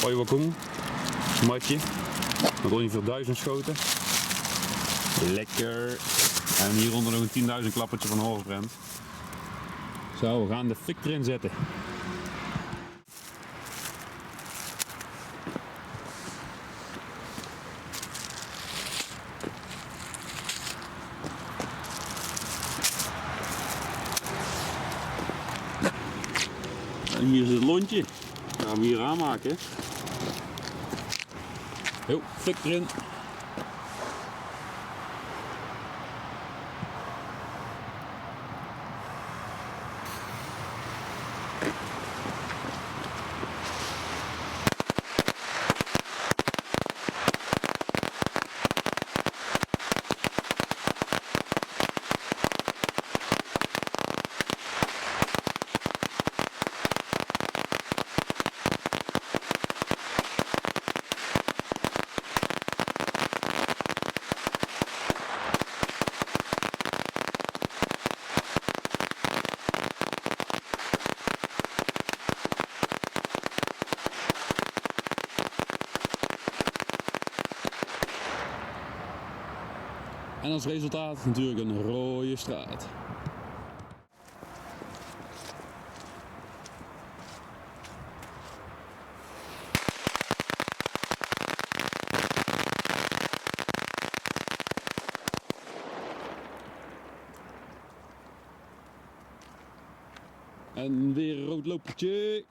Firework matje met ongeveer 1000 schoten. Lekker. En hieronder nog een 10.000 klappertje van Horsebrand. Zo, we gaan de fik erin zetten. En hier is het lontje. Dat gaan we hier aanmaken. Jo, fik erin. En als resultaat natuurlijk een rode straat. En weer een rood lopertje.